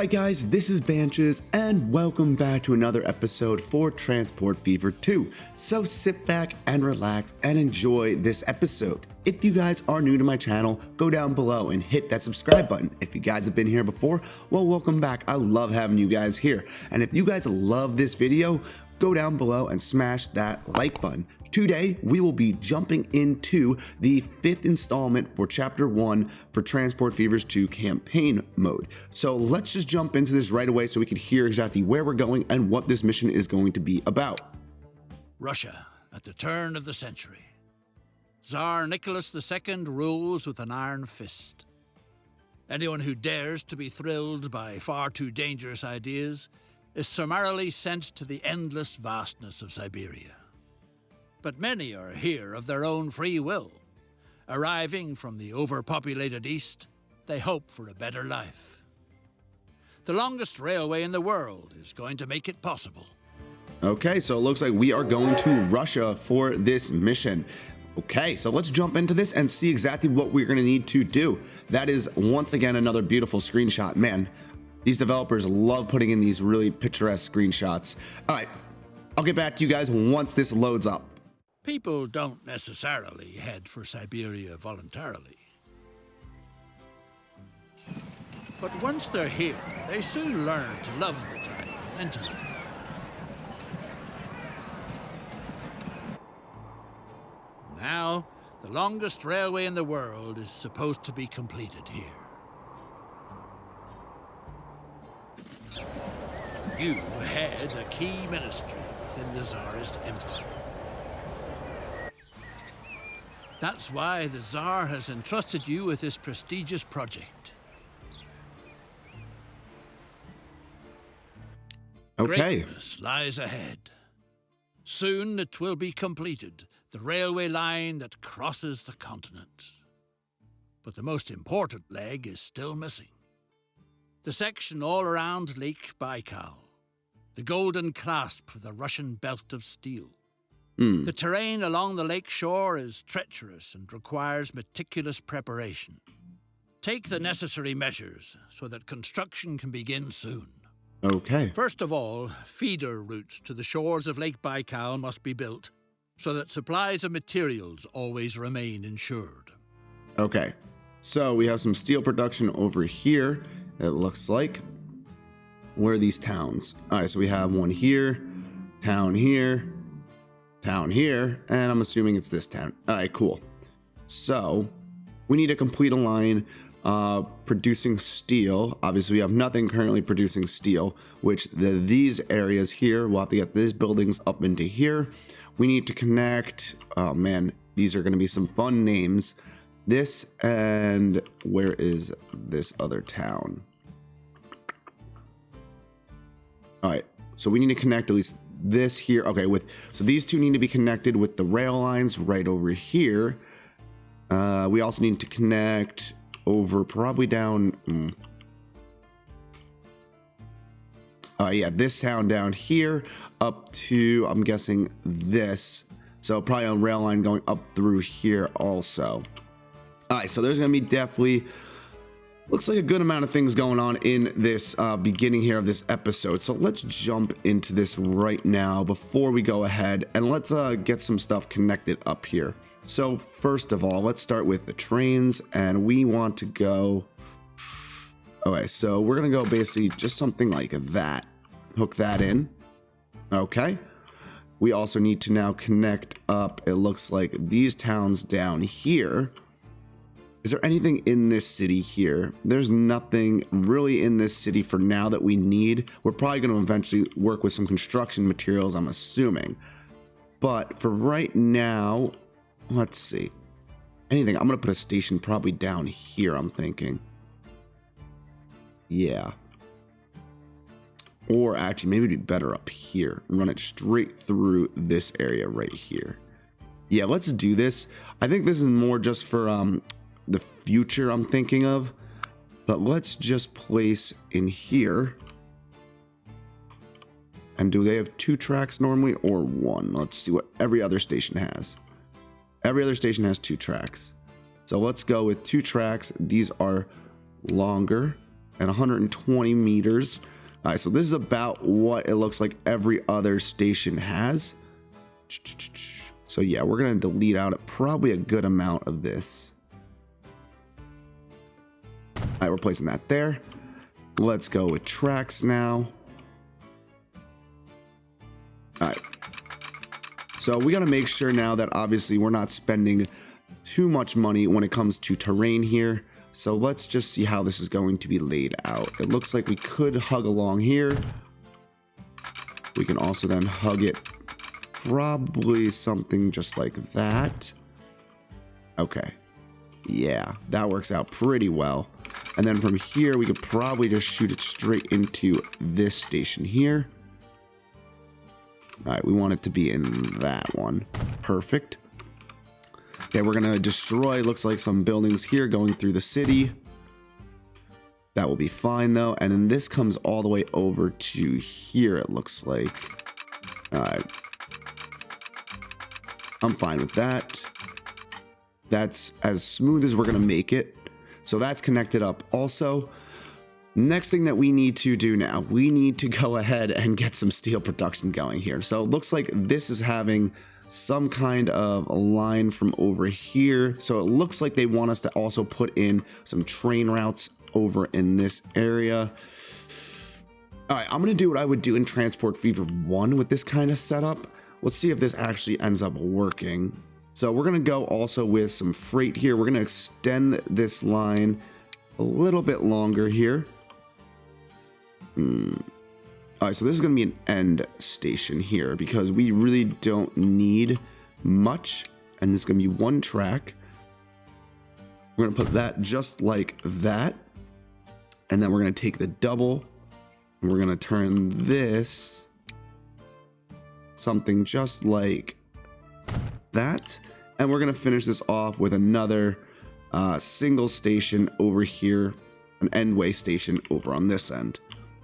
Hi guys, this is Banches and welcome back to another episode for Transport Fever 2. So sit back and relax and enjoy this episode. If you guys are new to my channel, go down below and hit that subscribe button. If you guys have been here before, well, welcome back. I love having you guys here. And if you guys love this video, go down below and smash that like button. Today, we will be jumping into the 5th installment for Chapter 1 for Transport Fever's 2 campaign mode. So let's just jump into this right away so we can hear exactly where we're going and what this mission is going to be about. Russia at the turn of the century. Tsar Nicholas II rules with an iron fist. Anyone who dares to be thrilled by far too dangerous ideas is summarily sent to the endless vastness of Siberia. But many are here of their own free will. Arriving from the overpopulated East, they hope for a better life. The longest railway in the world is going to make it possible. Okay, so it looks like we are going to Russia for this mission. Okay, so let's jump into this and see exactly what we're going to need to do. That is, once again, another beautiful screenshot. Man, these developers love putting in these really picturesque screenshots. All right, I'll get back to you guys once this loads up. People don't necessarily head for Siberia voluntarily. But once they're here, they soon learn to love the taiga intimately. Now, the longest railway in the world is supposed to be completed here. You head a key ministry within the Tsarist Empire. That's why the Tsar has entrusted you with this prestigious project. Okay. Greatness lies ahead. Soon it will be completed, the railway line that crosses the continent. But the most important leg is still missing. The section all around Lake Baikal, the golden clasp of the Russian belt of steel. The terrain along the lake shore is treacherous and requires meticulous preparation. Take the necessary measures so that construction can begin soon. Okay. First of all, feeder routes to the shores of Lake Baikal must be built so that supplies of materials always remain insured. Okay, so we have some steel production over here, it looks like. Where are these towns? All right, so we have one here, town here, town here, and I'm assuming it's this town. All right, cool. So we need to complete a line producing steel. Obviously, we have nothing currently producing steel, which these areas here, we'll have to get these buildings up into here. We need to connect, oh man, these are going to be some fun names. This, and where is this other town? All right, so we need to connect at least this here. Okay, so these two need to be connected with the rail lines right over here. We also need to connect over probably down yeah, this town down here up to, I'm guessing, this. So probably on rail line going up through here also. All right, so there's gonna be definitely, looks like a good amount of things going on in this beginning here of this episode. So let's jump into this right now before we go ahead, and let's get some stuff connected up here. So first of all, let's start with the trains, and we want to go, okay, so we're gonna go basically just something like that. Hook that in. Okay. We also need to now connect up, it looks like, these towns down here. Is there anything in this city here? There's nothing really in this city for now that we need. We're probably going to eventually work with some construction materials, I'm assuming. But for right now, let's see. Anything, I'm going to put a station probably down here, I'm thinking. Yeah. Or actually, maybe it'd be better up here. Run it straight through this area right here. Yeah, let's do this. I think this is more just for the future I'm thinking of. But let's just place in here. And do they have 2 tracks normally or 1? Let's see what every other station has. Every other station has 2 tracks. So let's go with 2 tracks. These are longer. and 120 meters. All right, so this is about what it looks like every other station has. So yeah, we're gonna delete out probably a good amount of this. All right, we're placing that there. Let's go with tracks now. All right. So we got to make sure now that obviously we're not spending too much money when it comes to terrain here. So let's just see how this is going to be laid out. It looks like we could hug along here. We can also then hug it probably something just like that. Okay. Yeah, that works out pretty well. And then from here, we could probably just shoot it straight into this station here. All right, we want it to be in that one. Perfect. Okay, we're going to destroy, looks like some buildings here going through the city. That will be fine, though. And then this comes all the way over to here, it looks like. All right. I'm fine with that. That's as smooth as we're going to make it. So that's connected up also. Next thing that we need to do now, we need to go ahead and get some steel production going here. So it looks like this is having some kind of a line from over here. So it looks like they want us to also put in some train routes over in this area. All right, I'm going to do what I would do in Transport Fever 1 with this kind of setup. Let's see if this actually ends up working. So we're going to go also with some freight here. We're going to extend this line a little bit longer here. All right, so this is going to be an end station here because we really don't need much. And this is going to be one track. We're going to put that just like that. And then we're going to take the double and we're going to turn this something just like that. And we're going to finish this off with another single station over here, an endway station over on this end.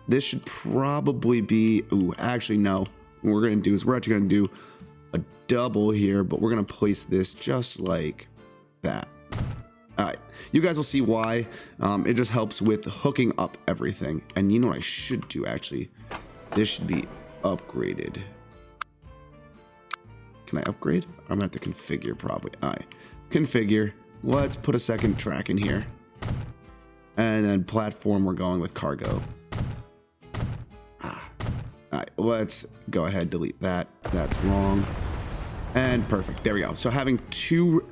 This should probably be, ooh, actually no. What we're going to do is we're actually going to do a double here, but we're going to place this just like that. All right, you guys will see why. It just helps with hooking up everything. And you know what I should do actually? This should be upgraded. Can I upgrade? I'm going to have to configure probably. All right, configure. Let's put a second track in here. And then platform, we're going with cargo. All right, let's go ahead, delete that. That's wrong. And perfect. There we go. So having two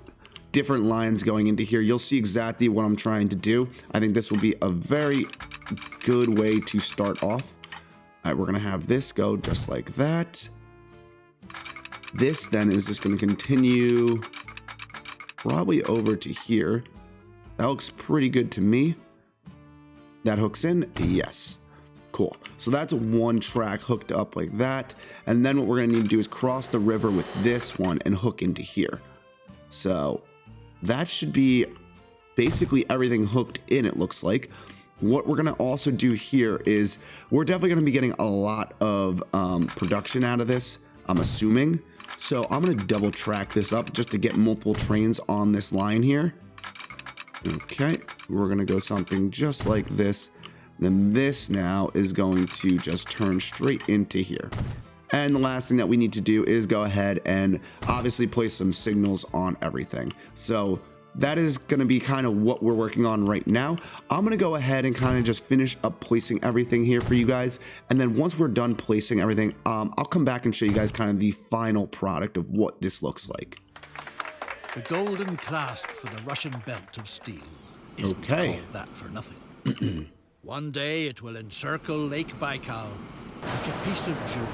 different lines going into here, you'll see exactly what I'm trying to do. I think this will be a very good way to start off. All right, we're going to have this go just like that. This then is just going to continue probably over to here. That looks pretty good to me. That hooks in? Yes. Cool. So that's one track hooked up like that. And then what we're going to need to do is cross the river with this one and hook into here. So that should be basically everything hooked in, it looks like. What we're going to also do here is we're definitely going to be getting a lot of production out of this, I'm assuming. So I'm going to double track this up just to get multiple trains on this line here. Okay, we're going to go something just like this. Then this now is going to just turn straight into here. And the last thing that we need to do is go ahead and obviously place some signals on everything. So that is going to be kind of what we're working on right now. I'm going to go ahead and kind of just finish up placing everything here for you guys. And then once we're done placing everything, I'll come back and show you guys kind of the final product of what this looks like. The golden clasp for the Russian belt of steel isn't called that for nothing. One day it will encircle Lake Baikal like a piece of jewelry.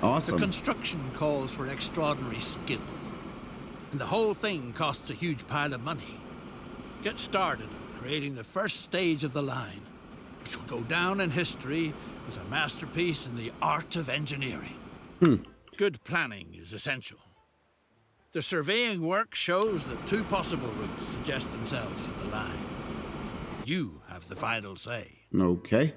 Awesome. The construction calls for extraordinary skill. And the whole thing costs a huge pile of money. Get started on creating the first stage of the line, which will go down in history as a masterpiece in the art of engineering. Good planning is essential. The surveying work shows that two possible routes suggest themselves for the line. You have the final say. Okay.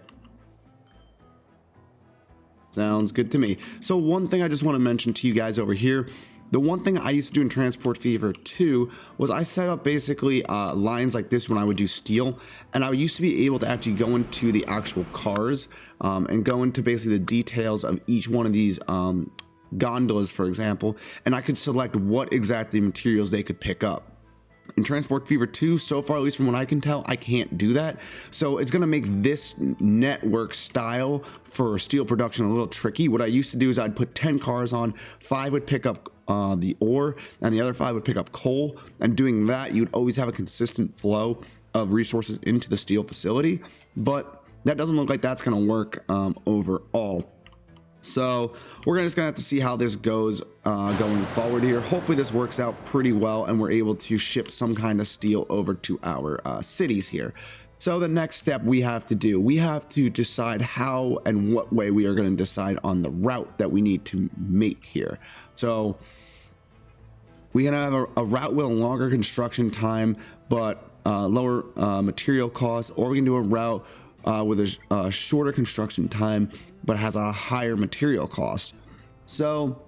Sounds good to me. So one thing I just want to mention to you guys over here, The one thing I used to do in Transport Fever 2 was I set up basically lines like this when I would do steel, and I used to be able to actually go into the actual cars and go into basically the details of each one of these gondolas, for example, and I could select what exactly materials they could pick up. In Transport Fever 2, so far, at least from what I can tell, I can't do that. So it's going to make this network style for steel production a little tricky. What I used to do is I'd put 10 cars on, 5 would pick up the ore, and the other 5 would pick up coal. And doing that, you'd always have a consistent flow of resources into the steel facility. But that doesn't look like that's going to work overall. So we're just gonna have to see how this goes going forward here. Hopefully this works out pretty well and we're able to ship some kind of steel over to our cities here. So the next step we have to decide how and what way we are going to decide on the route that we need to make here. So we're gonna have a route with a longer construction time but lower material cost, or we can do a route with a shorter construction time but has a higher material cost. So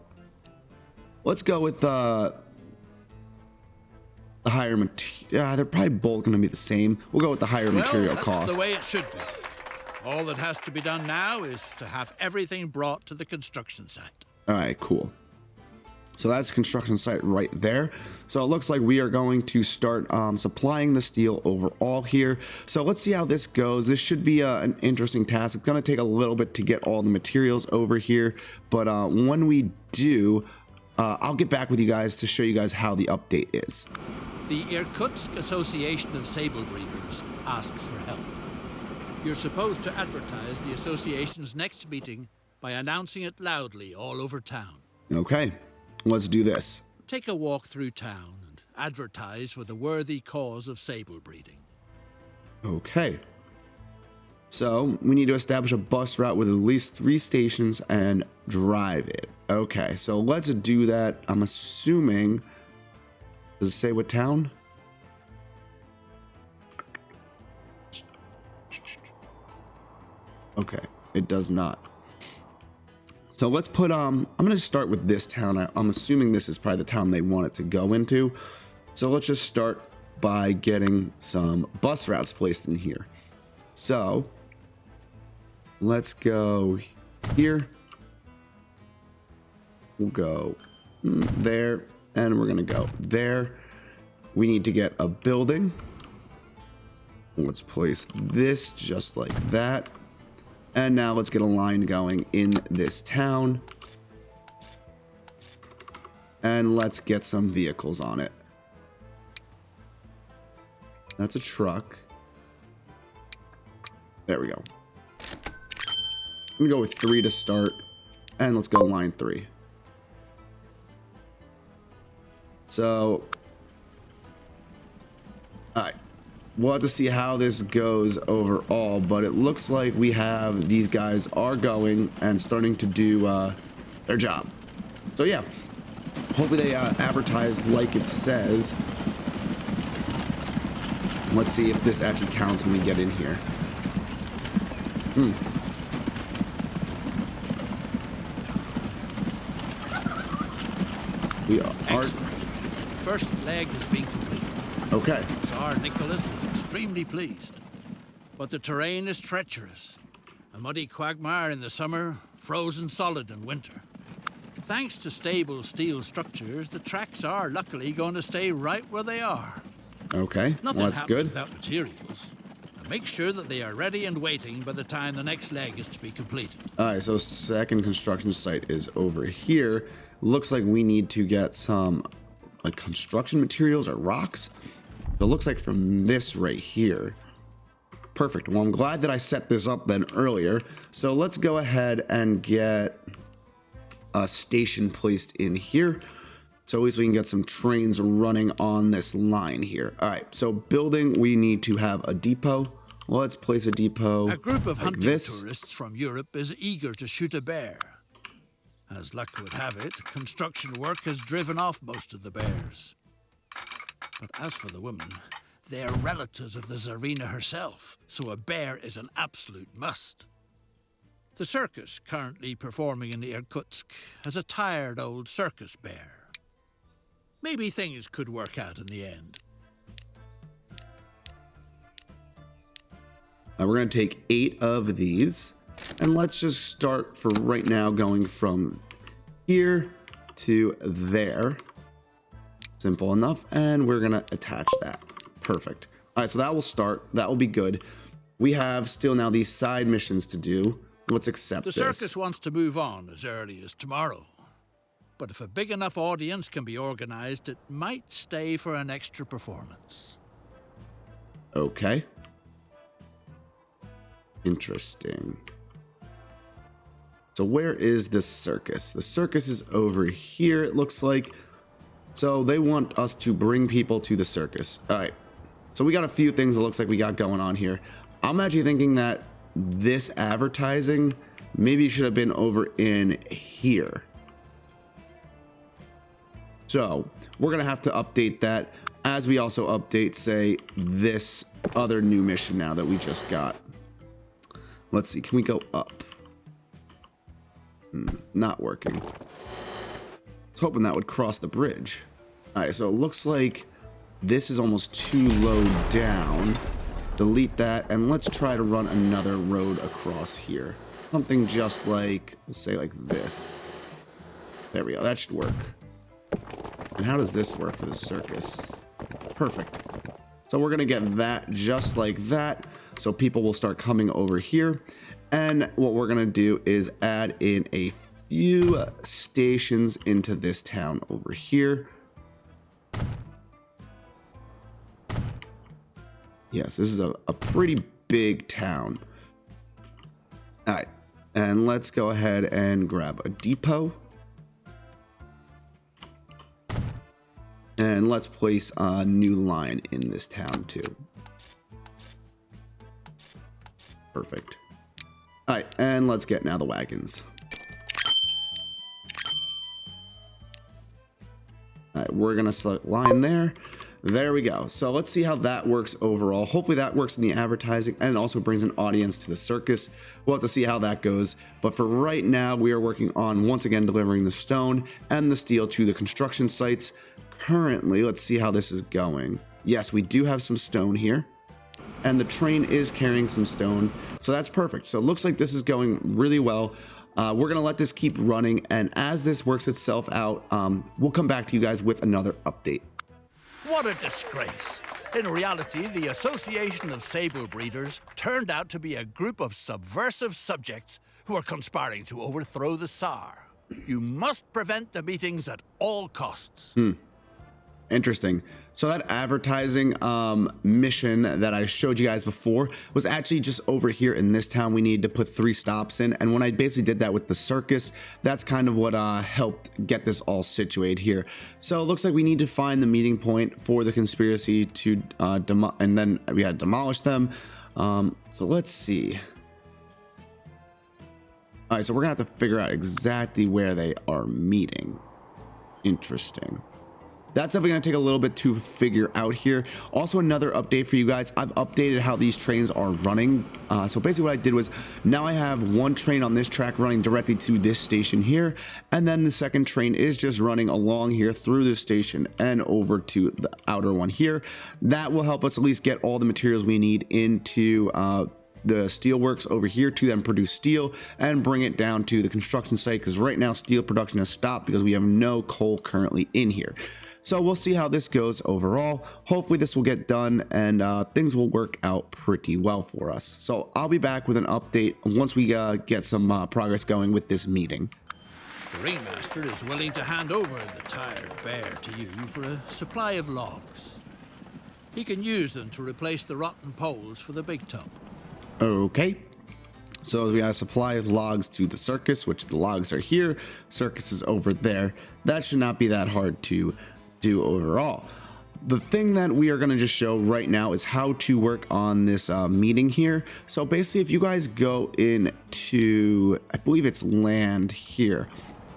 let's go with the higher material. They're probably both going to be the same. We'll go with the higher material cost. That's the way it should be. All that has to be done now is to have everything brought to the construction site. All right, cool. So that's construction site right there. So it looks like we are going to start supplying the steel overall here. So let's see how this goes. This should be an interesting task. It's going to take a little bit to get all the materials over here. But when we do, I'll get back with you guys to show you guys how the update is. The Irkutsk Association of Sable Breeders asks for help. You're supposed to advertise the association's next meeting by announcing it loudly all over town. Okay. Let's do this. Take a walk through town and advertise for the worthy cause of sable breeding. Okay. So we need to establish a bus route with at least 3 stations and drive it. Okay, so let's do that. I'm assuming, does it say what town? Okay, it does not. So let's put, I'm going to start with this town. I'm assuming this is probably the town they want it to go into. So let's just start by getting some bus routes placed in here. So let's go here. We'll go there, and we're going to go there. We need to get a building. Let's place this just like that. And now let's get a line going in this town. And let's get some vehicles on it. That's a truck. There we go. I'm gonna go with 3 to start. And let's go line 3. So, alright. We'll have to see how this goes overall, but it looks like we have these guys are going and starting to do their job. So yeah, hopefully they advertise like it says. Let's see if this actually counts when we get in here. We are. Excellent. The first leg has been completed. Okay. Tsar Nicholas is extremely pleased. But the terrain is treacherous. A muddy quagmire in the summer, frozen solid in winter. Thanks to stable steel structures, the tracks are luckily going to stay right where they are. Okay, Nothing well, that's happens good. without materials. Now make sure that they are ready and waiting by the time the next leg is to be completed. All right, so second construction site is over here. Looks like we need to get some like construction materials or rocks. It looks like from this right here. Perfect. Well, I'm glad that I set this up then earlier. So let's go ahead and get a station placed in here. So at least we can get some trains running on this line here. All right, so building, we need to have a depot. Let's place a depot. A group of like hunting this. tourists from Europe is eager to shoot a bear. As luck would have it, construction work has driven off most of the bears. But as for the women, they are relatives of the Tsarina herself, so a bear is an absolute must. The circus currently performing in Irkutsk has a tired old circus bear. maybe things could work out in the end. Now we're going to take 8 of these, and let's just start for right now going from here to there. Simple enough, and we're going to attach that. Perfect. All right, so that will start. That will be good. We have still now these side missions to do. Let's accept this. The circus wants to move on as early as tomorrow. But if a big enough audience can be organized, it might stay for an extra performance. Okay. Interesting. So where is this circus? The circus is over here, it looks like. So they want us to bring people to the circus. All right. So we got a few things it looks like we got going on here. I'm actually thinking that this advertising maybe should have been over in here. So we're going to have to update that as we also update, say, this other new mission now that we just got. Let's see. Can we go up? Not working. I was hoping that would cross the bridge. All right. So it looks like this is almost too low down. Delete that. And let's try to run another road across here. Something just like, we'll say like this. There we go. That should work. And how does this work for the circus? Perfect. So we're going to get that just like that. So people will start coming over here. And what we're going to do is add in a few stations into this town over here. Yes, this is a pretty big town. All right. And let's go ahead and grab a depot. And let's place a new line in this town too. Perfect. All right, and let's get now the wagons. All right, we're gonna select line there. There we go. So let's see how that works overall. Hopefully that works in the advertising and it also brings an audience to the circus. We'll have to see how that goes. But for right now, we are working on once again delivering the stone and the steel to the construction sites. Currently, let's see how this is going. Yes, we do have some stone here. And the train is carrying some stone. So that's perfect. So it looks like this is going really well. We're going to let this keep running. And as this works itself out, we'll come back to you guys with another update. What a disgrace. In reality, the Association of Sable Breeders turned out to be a group of subversive subjects who are conspiring to overthrow the Tsar. You must prevent the meetings at all costs. Interesting. So that advertising mission that I showed you guys before was actually just over here in this town. We needed to put 3 stops in. And when I basically did that with the circus, that's kind of what helped get this all situated here. So it looks like we need to find the meeting point for the conspiracy to and then we had to demolish them. So let's see. All right, so we're gonna have to figure out exactly where they are meeting. Interesting. That's definitely going to take a little bit to figure out here. Also, another update for you guys. I've updated how these trains are running. So basically what I did was now I have one train on this track running directly to this station here. And then the second train is just running along here through this station and over to the outer one here. That will help us at least get all the materials we need into the steelworks over here to then produce steel and bring it down to the construction site. Because right now steel production has stopped because we have no coal currently in here. So we'll see how this goes overall. Hopefully this will get done and things will work out pretty well for us. So I'll be back with an update once we get some progress going with this meeting. The ringmaster is willing to hand over the tired bear to you for a supply of logs. He can use them to replace the rotten poles for the big tub. Okay. So we got a supply of logs to the circus, which the logs are here. Circus is over there. That should not be that hard to do overall. The thing that we are going to just show right now is how to work on this meeting here. So basically, if you guys go into, I believe it's land here,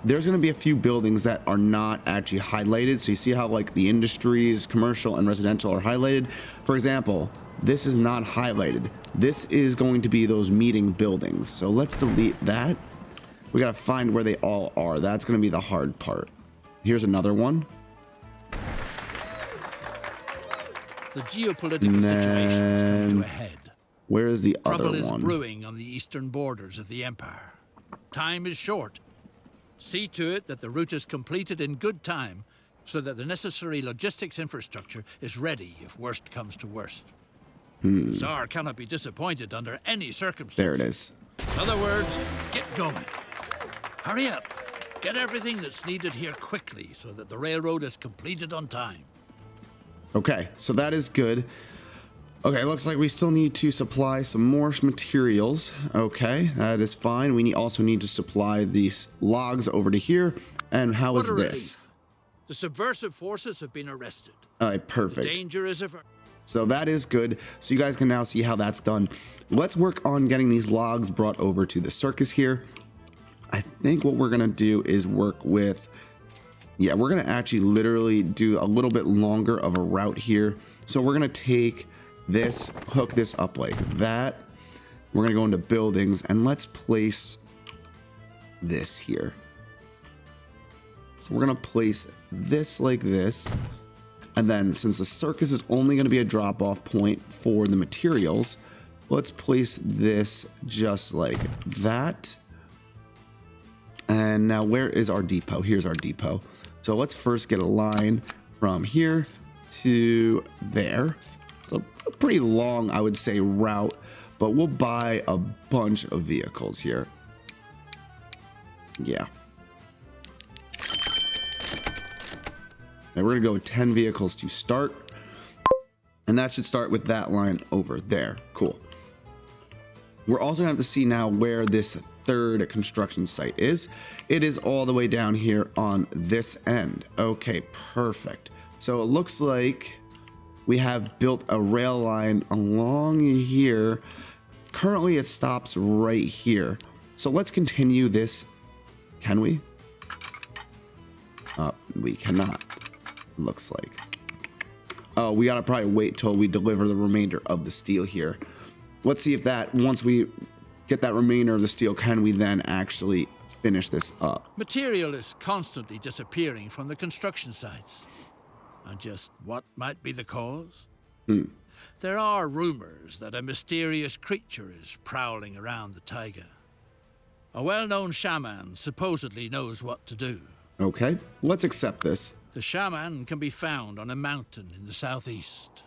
there's going to be a few buildings that are not actually highlighted. So you see how like the industries, commercial and residential are highlighted. For example, this is not highlighted. This is going to be those meeting buildings. So let's delete that. We got to find where they all are. That's going to be the hard part. Here's another one. The geopolitical situation is coming to a head. Where is the Trouble other is one? brewing on the eastern borders of the Empire. Time is short. See to it that the route is completed in good time so that the necessary logistics infrastructure is ready if worst comes to worst. The Tsar cannot be disappointed under any circumstances. There it is. In other words, get going. Hurry up. Get everything that's needed here quickly so that the railroad is completed on time. Okay, so that is good. Okay, looks like we still need to supply some more materials. Okay, that is fine. We also need to supply these logs over to here. And how is What a this? relief. The subversive forces have been arrested. All right, perfect. The danger is averted. So that is good. So you guys can now see how that's done. Let's work on getting these logs brought over to the circus here. I think what we're going to do is work with... Yeah, we're going to actually literally do a little bit longer of a route here. So we're going to take this, hook this up like that. We're going to go into buildings and let's place this here. So we're going to place this like this. And then since the circus is only going to be a drop-off point for the materials, let's place this just like that. And now where is our depot? Here's our depot. So let's first get a line from here to there. So a pretty long, I would say, route, but we'll buy a bunch of vehicles here. Yeah. And we're gonna go with 10 vehicles to start. And that should start with that line over there. Cool. We're also gonna have to see now where this third construction site is. It is all the way down here on this end. Okay, perfect. So it looks like we have built a rail line along here. Currently it stops right here. So let's continue this. Can we? We cannot. Looks like. Oh, we gotta probably wait till we deliver the remainder of the steel here. Let's see if that, once we get that remainder of the steel, can we then actually finish this up? Material is constantly disappearing from the construction sites. And just what might be the cause? There are rumors that a mysterious creature is prowling around the taiga. A well-known shaman supposedly knows what to do. Okay, let's accept this. The shaman can be found on a mountain in the southeast.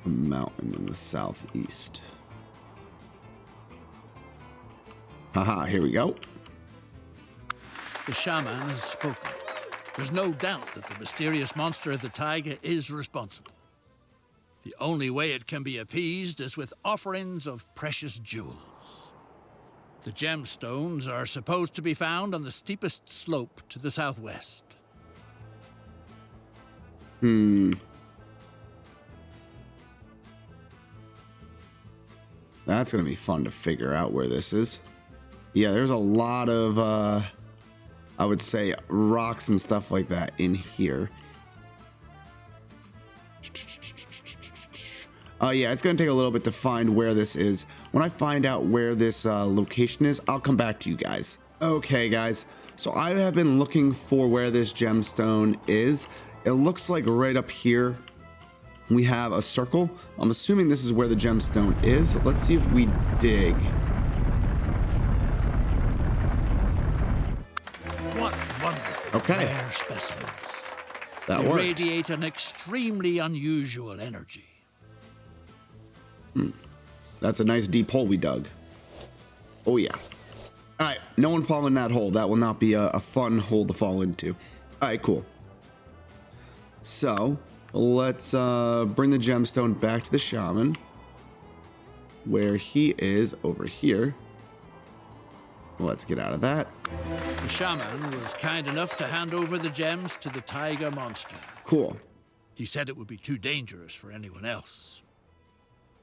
A mountain in the southeast. Haha, here we go. The shaman has spoken. There's no doubt that the mysterious monster of the taiga is responsible. The only way it can be appeased is with offerings of precious jewels. The gemstones are supposed to be found on the steepest slope to the southwest. That's gonna be fun to figure out where this is. Yeah, there's a lot of I would say rocks and stuff like that in here. Yeah, it's gonna take a little bit to find where this is. When I find out where this location is, I'll come back to you guys. Okay, guys, so I have been looking for where this gemstone is. It looks like right up here we have a circle. I'm assuming this is where the gemstone is. Let's see if we dig. What wonderful rare specimens. That They worked. radiate an extremely unusual energy. That's a nice deep hole we dug. Oh yeah. All right, no one fall in that hole. That will not be a fun hole to fall into. All right, cool. So let's bring the gemstone back to the shaman, where he is over here. Let's get out of that. The shaman was kind enough to hand over the gems to the taiga monster. Cool. He said it would be too dangerous for anyone else.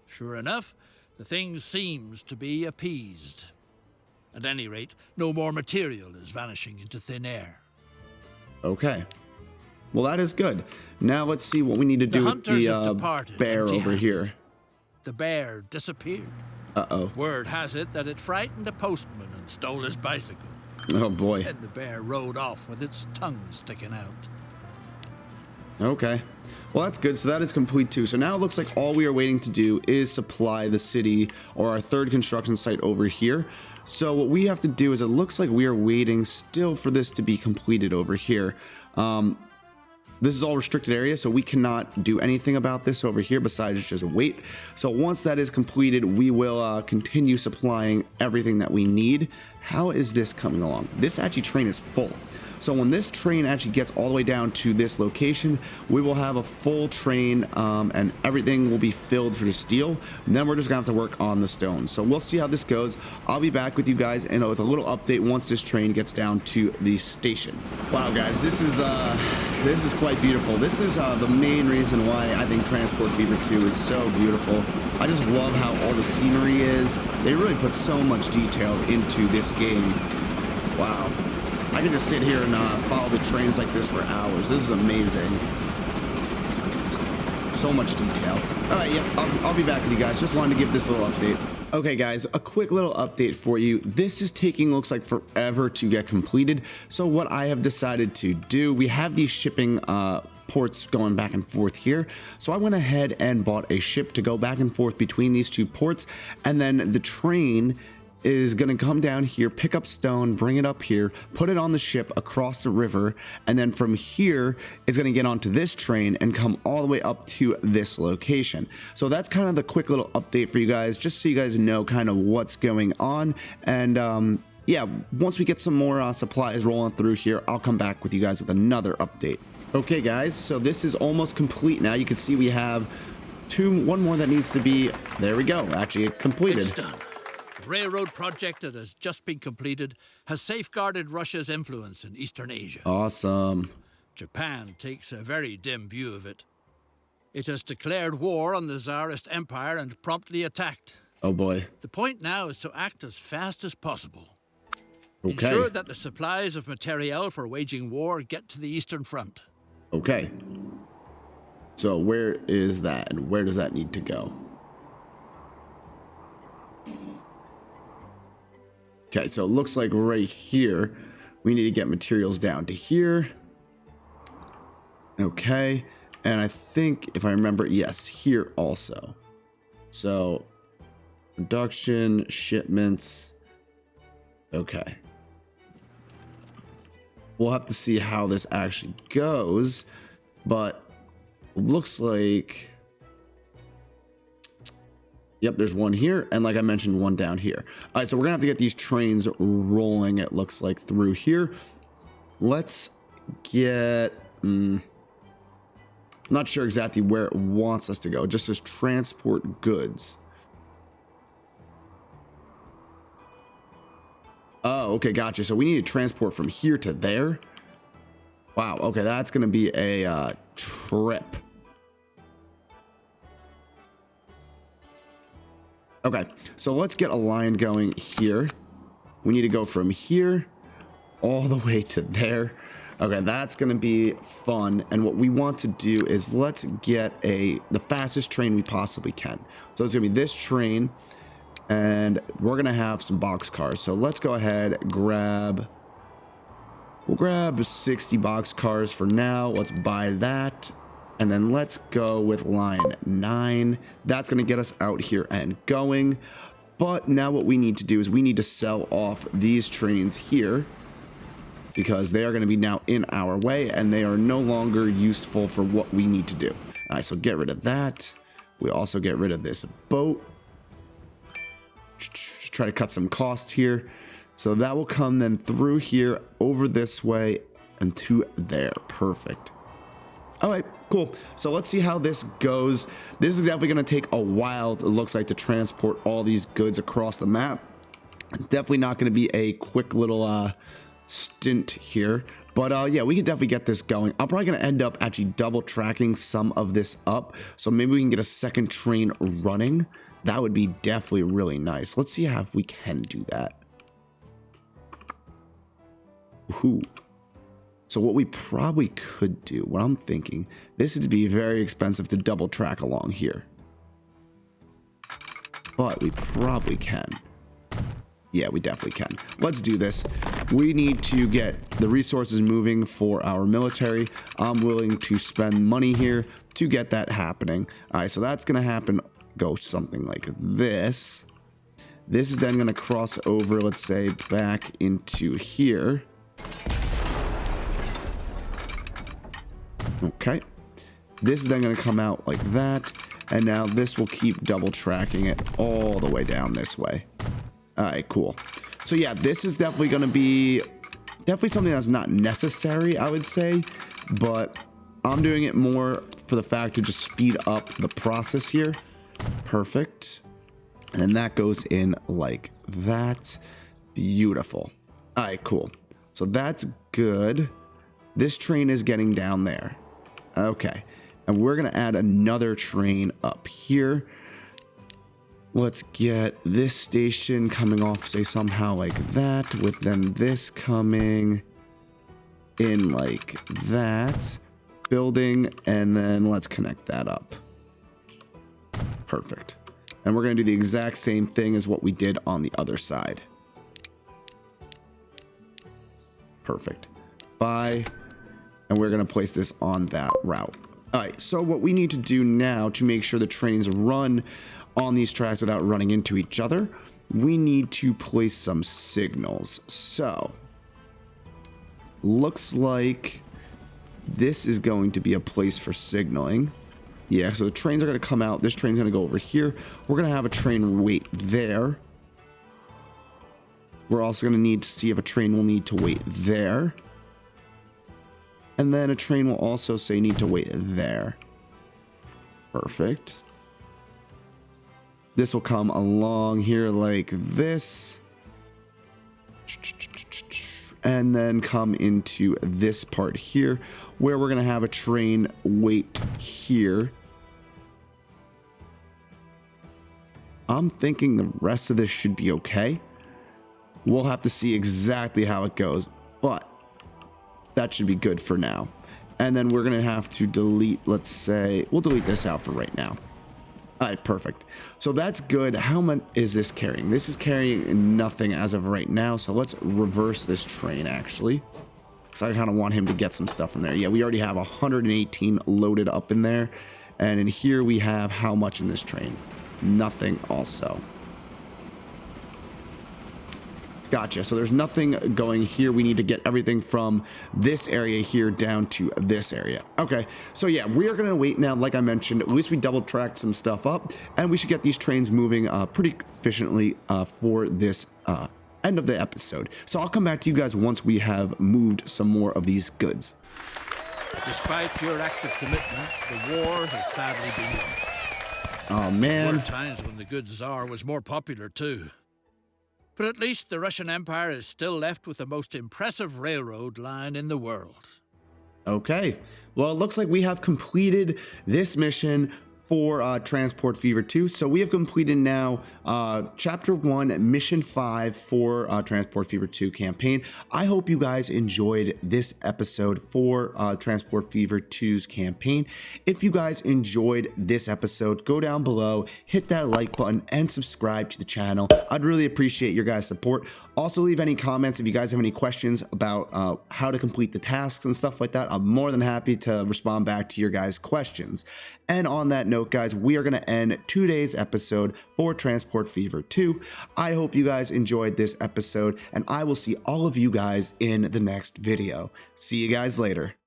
Sure enough, the thing seems to be appeased. At any rate, no more material is vanishing into thin air. Okay. Well, that is good. Now let's see what we need to do with hunters have the departed bear over empty-handed. here. The bear disappeared. Uh-oh. Word has it that it frightened a postman and stole his bicycle. Oh boy. And the bear rode off with its tongue sticking out. Okay. Well, that's good. So that is complete too. So now it looks like all we are waiting to do is supply the city or our third construction site over here. So what we have to do is it looks like we are waiting still for this to be completed over here. This is all restricted area, so we cannot do anything about this over here besides just wait. So once that is completed, we will continue supplying everything that we need. How is this coming along? This actually train is full. So when this train actually gets all the way down to this location, we will have a full train and everything will be filled for the steel. And then we're just gonna have to work on the stone. So we'll see how this goes. I'll be back with you guys and with a little update once this train gets down to the station. Wow, guys, this is quite beautiful. This is the main reason why I think Transport Fever 2 is so beautiful. I just love how all the scenery is. They really put so much detail into this game. Wow. I can just sit here and follow the trains like this for hours. This is amazing. So much detail. All right, yeah, I'll be back with you guys. Just wanted to give this little update. Okay, guys, a quick little update for you. This is taking, looks like, forever to get completed. So what I have decided to do, we have these shipping ports going back and forth here. So I went ahead and bought a ship to go back and forth between these two ports. And then the train is going to come down here, pick up stone, bring it up here, put it on the ship across the river, and then from here it's going to get onto this train and come all the way up to this location. So that's kind of the quick little update for you guys, just so you guys know kind of what's going on. And yeah, once we get some more supplies rolling through here, I'll come back with you guys with another update. Okay, guys, so this is almost complete now. You can see we have one more that needs to be, there we go, actually completed. It's done. The railroad project that has just been completed has safeguarded Russia's influence in Eastern Asia. Awesome. Japan takes a very dim view of it. It has declared war on the Tsarist Empire and promptly attacked. Oh boy. The point now is to act as fast as possible. Okay. Ensure that the supplies of materiel for waging war get to the Eastern Front. Okay. So where is that and where does that need to go? Okay, so it looks like right here, we need to get materials down to here. Okay, and I think, if I remember, yes, here also. So, production, shipments, okay. We'll have to see how this actually goes, but looks like... Yep, there's one here, and like I mentioned, one down here. All right, so we're gonna have to get these trains rolling, it looks like, through here. Let's get... I'm not sure exactly where it wants us to go. It just says transport goods. Oh, okay, gotcha. So we need to transport from here to there. Wow, okay, that's gonna be a trip. Okay, so let's get a line going here. We need to go from here all the way to there. Okay, that's gonna be fun. And what we want to do is let's get the fastest train we possibly can. So it's gonna be this train, and we're gonna have some box cars. So let's go ahead, we'll grab 60 box cars for now. Let's buy that. And then let's go with line 9. That's going to get us out here and going. But now what we need to do is we need to sell off these trains here, because they are going to be now in our way and they are no longer useful for what we need to do. All right, so get rid of that. We also get rid of this boat. Just try to cut some costs here. So that will come then through here, over this way, and to there. Perfect. All right, cool. So let's see how this goes. This is definitely going to take a while, it looks like, to transport all these goods across the map. Definitely not going to be a quick little stint here. But yeah, we can definitely get this going. I'm probably going to end up actually double tracking some of this up. So maybe we can get a second train running. That would be definitely really nice. Let's see if we can do that. Ooh. So what we probably could do, what I'm thinking, this would be very expensive to double track along here. But we probably can. Yeah, we definitely can. Let's do this. We need to get the resources moving for our military. I'm willing to spend money here to get that happening. All right, so that's going to happen. Go something like this. This is then going to cross over, let's say, back into here. Okay. This is then going to come out like that. And now this will keep double tracking it all the way down this way. All right, cool. So yeah, this is definitely going to be something that's not necessary, I would say, but I'm doing it more for the fact to just speed up the process here. Perfect. And then that goes in like that. Beautiful. All right, cool. So that's good. This train is getting down there. Okay. And we're going to add another train up here. Let's get this station coming off, say, somehow like that, with then this coming in like that, building, and then let's connect that up. Perfect. And we're going to do the exact same thing as what we did on the other side. Perfect. Bye. And we're going to place this on that route. All right, so what we need to do now to make sure the trains run on these tracks without running into each other, we need to place some signals. So looks like this is going to be a place for signaling. Yeah, so the trains are going to come out. This train's going to go over here. We're going to have a train wait there. We're also going to need to see if a train will need to wait there. And then a train will also say need to wait there. Perfect. This will come along here like this. And then come into this part here where we're going to have a train wait here. I'm thinking the rest of this should be okay. We'll have to see exactly how it goes, but that should be good for now. And then we're going to have to delete, let's say, we'll delete this out for right now. All right, perfect. So that's good. How much is this carrying? This is carrying nothing as of right now. So let's reverse this train, actually. So I kind of want him to get some stuff from there. Yeah, we already have 118 loaded up in there. And in here we have how much in this train? Nothing also. Gotcha. So there's nothing going here. We need to get everything from this area here down to this area. Okay. So yeah, we are going to wait now. Like I mentioned, at least we double tracked some stuff up and we should get these trains moving pretty efficiently for this end of the episode. So I'll come back to you guys once we have moved some more of these goods. Despite your active commitment, the war has sadly been lost. Oh man. There were times when the good Tsar was more popular too. But at least the Russian Empire is still left with the most impressive railroad line in the world. Okay. Well, it looks like we have completed this mission for Transport Fever 2. So we have completed now Chapter 1, Mission 5 for Transport Fever 2 campaign. I hope you guys enjoyed this episode for Transport Fever 2's campaign. If you guys enjoyed this episode, go down below, hit that like button, and subscribe to the channel. I'd really appreciate your guys' support. Also, leave any comments if you guys have any questions about how to complete the tasks and stuff like that. I'm more than happy to respond back to your guys' questions. And on that note, guys, we are going to end today's episode for Transport Fever 2. I hope you guys enjoyed this episode, and I will see all of you guys in the next video. See you guys later.